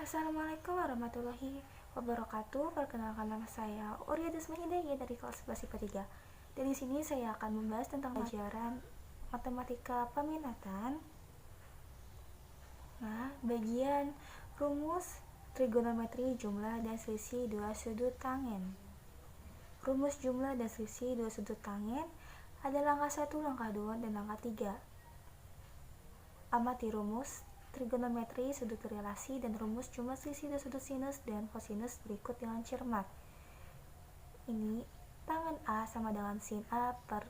Assalamualaikum warahmatullahi wabarakatuh. Perkenalkan, nama saya Uria Desma Hidayah dari kelas 11 IPA 3. Dan di sini saya akan membahas tentang pelajaran matematika peminatan. Nah, bagian rumus trigonometri jumlah dan selisih dua sudut tangen. Rumus jumlah dan selisih dua sudut tangen ada langkah 1, langkah 2, dan langkah 3. Amati rumus trigonometri, sudut relasi, dan rumus jumlah selisih dua sudut sinus dan kosinus berikut dengan cermat. Ini tangen A sama dengan sin A per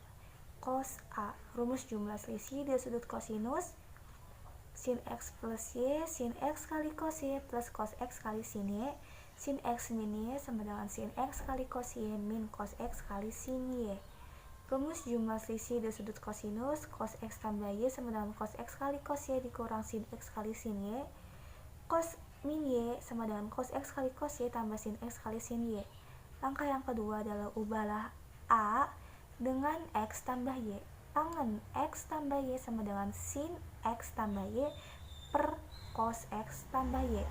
cos A. Rumus jumlah selisih dua sudut kosinus, sin X plus Y, sin X kali cos Y plus cos X kali sin Y. Sin X min Y sama dengan sin X kali cos Y min cos X kali sin Y. Rumus jumlah selisih dua sudut kosinus, cos X tambah Y sama dengan cos X kali cos Y dikurang sin X kali sin Y. Cos min Y sama dengan cos X kali cos Y tambah sin X kali sin Y. Langkah yang kedua adalah ubahlah A dengan X tambah Y. Tangen X tambah Y sama dengan sin X tambah Y per cos X tambah Y.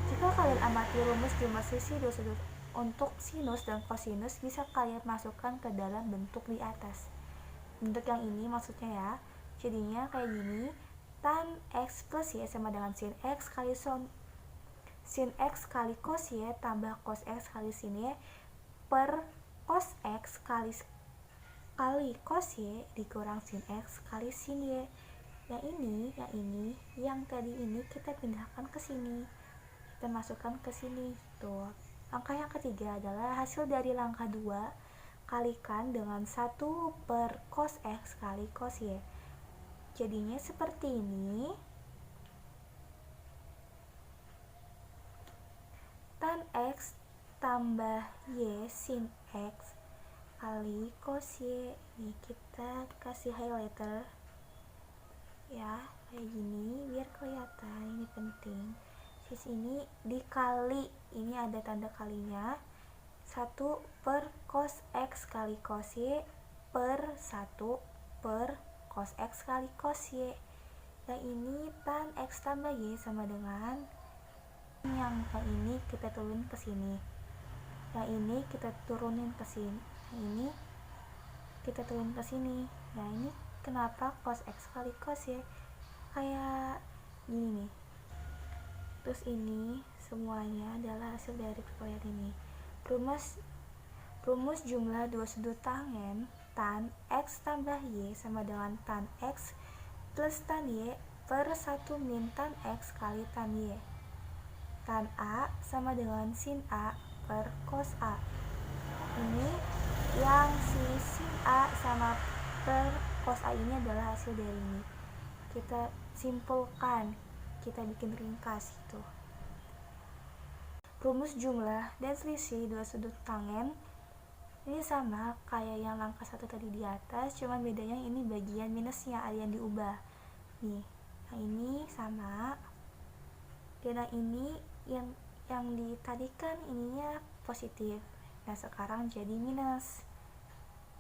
Jika kalian amati rumus jumlah selisih dua sudut untuk sinus dan kosinus, bisa kalian masukkan ke dalam bentuk di atas. Bentuk yang ini maksudnya ya. Jadinya kayak gini, tan X plus Y sama dengan sin X kali sin X kali cos Y tambah cos X kali sin Y per cos X kali cos Y dikurang sin X kali sin Y. Yang tadi ini kita pindahkan ke sini. Kita masukkan ke sini tuh. Langkah yang ketiga adalah hasil dari langkah 2 kalikan dengan 1 per cos X kali cos Y. Jadinya seperti ini. Tan X tambah Y sin X kali cos Y. Ini kita kasih highlighter ya, kayak gini biar kelihatan, ini penting. Sis ini dikali, ini ada tanda kalinya, 1 per cos X kali cos Y per 1 per cos X kali cos Y. Yang ini tan X tambah Y sama dengan yang ini kita turunin ke sini. Yang ini kita turunin ke sini. Yang ini kita turunin ke sini. Nah, ini kenapa cos X kali cos Y? Kayak gini nih. Terus ini semuanya adalah hasil dari perkalian ini. Rumus jumlah dua sudut tangen tan X tambah Y sama dengan tan X plus tan Y per 1 min tan X kali tan Y. Tan A sama dengan sin A per cos A. Ini yang sin A sama per cos A ini adalah hasil dari ini. Kita simpulkan, kita bikin ringkas itu. Rumus jumlah dan selisih dua sudut tangen ini sama kayak yang langkah 1 tadi di atas, cuman bedanya ini bagian minusnya ada yang diubah. Nih, yang ini sama. Dan yang ini yang tadi kan ininya positif. Nah, sekarang jadi minus.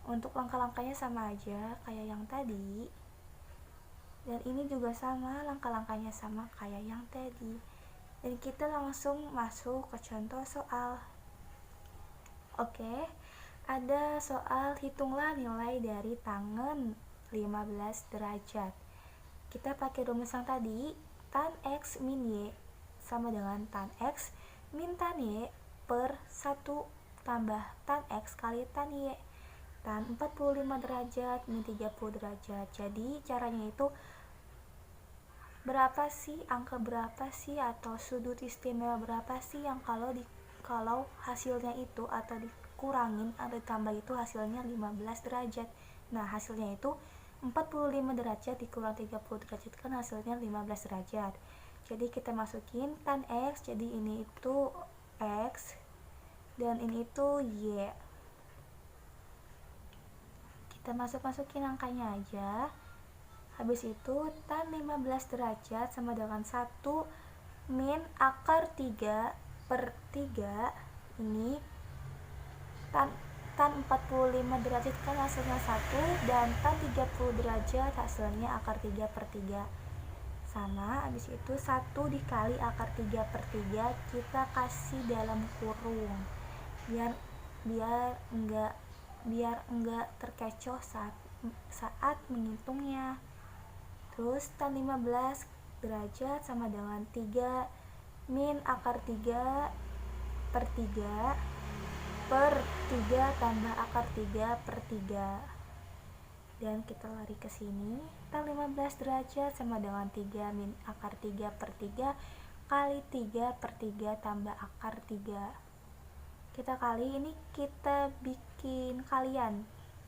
Untuk langkah-langkahnya sama aja kayak yang tadi. Dan ini juga sama, langkah-langkahnya sama kayak yang tadi. Dan kita langsung masuk ke contoh soal. Oke, ada soal hitunglah nilai dari tangen 15 derajat. Kita pakai rumus yang tadi, tan X min Y sama dengan tan X min tan Y per 1 tambah tan X kali tan Y. Tan 45 derajat min 30 derajat. Jadi caranya itu angka berapa sih atau sudut istimewa berapa sih yang kalau hasilnya itu atau dikurangin atau ditambah itu hasilnya 15 derajat. Nah, hasilnya itu 45 derajat dikurang 30 derajat kan hasilnya 15 derajat. Jadi kita masukin tan X, jadi ini itu X dan ini itu Y. Kita masukin angkanya aja. Habis itu tan 15 derajat sama dengan 1 min akar 3 per 3. Ini tan 45 derajat kan hasilnya 1 dan tan 30 derajat hasilnya akar 3 per 3 sama. Habis itu 1 dikali akar 3/3 kita kasih dalam kurung biar enggak terkecoh saat menghitungnya. Terus tan 15 derajat sama dengan 3 min akar 3/3 per 3 tambah akar 3/3. Dan kita lari ke sini, tan 15 derajat sama dengan 3 min akar 3/3 kali 3/3 tambah akar 3. Kita kali ini, kita bikin kalian,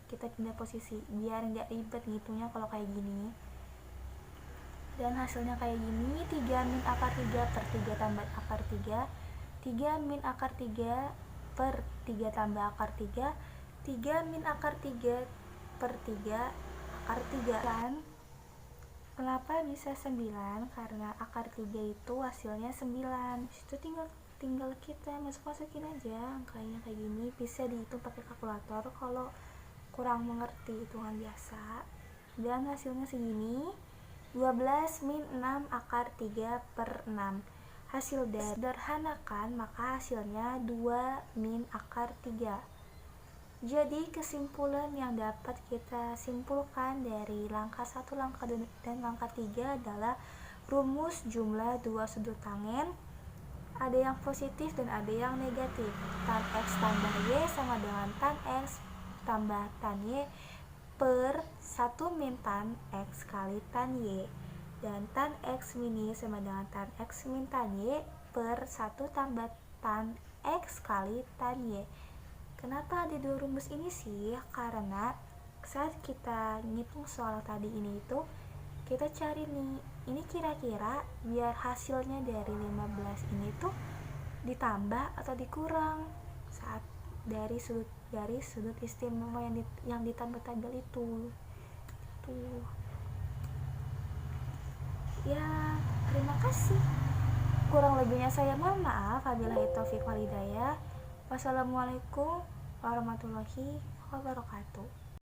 kita pindah posisi biar nggak ribet ngitungnya kalau kayak gini. Dan hasilnya kayak gini, 3 min akar 3/3 tambah akar 3, 3 min akar 3/3 tambah akar 3, 3 min akar 3/3 akar 3. Kan? Kenapa bisa 9? Karena akar 3 itu hasilnya 9. Itu tinggal kita masukin aja angkanya kayak gini. Bisa dihitung pakai kalkulator kalau kurang mengerti hitungan biasa. Dan hasilnya segini, 12 min 6 akar 3/6. Hasil sederhanakan, maka hasilnya 2 min akar 3. Jadi kesimpulan yang dapat kita simpulkan dari langkah 1, langkah 2, dan langkah 3 adalah rumus jumlah dua sudut tangen ada yang positif dan ada yang negatif. Tan X tambah Y sama dengan tan X tambah tan Y per 1 min tan X kali tan Y, dan tan X min Y sama dengan tan X min tan Y per 1 tambah tan X kali tan Y. Kenapa ada dua rumus ini sih? Karena saat kita ngitung soal tadi ini itu, kita cari nih, ini kira-kira biar hasilnya dari 15 ini tuh ditambah atau dikurang saat dari sudut istimewa yang ditambah tabel itu. Tuh. Ya, terima kasih. Kurang lebihnya saya mohon maaf. Wabillahi taufiq wal hidayah. Wassalamualaikum warahmatullahi wabarakatuh.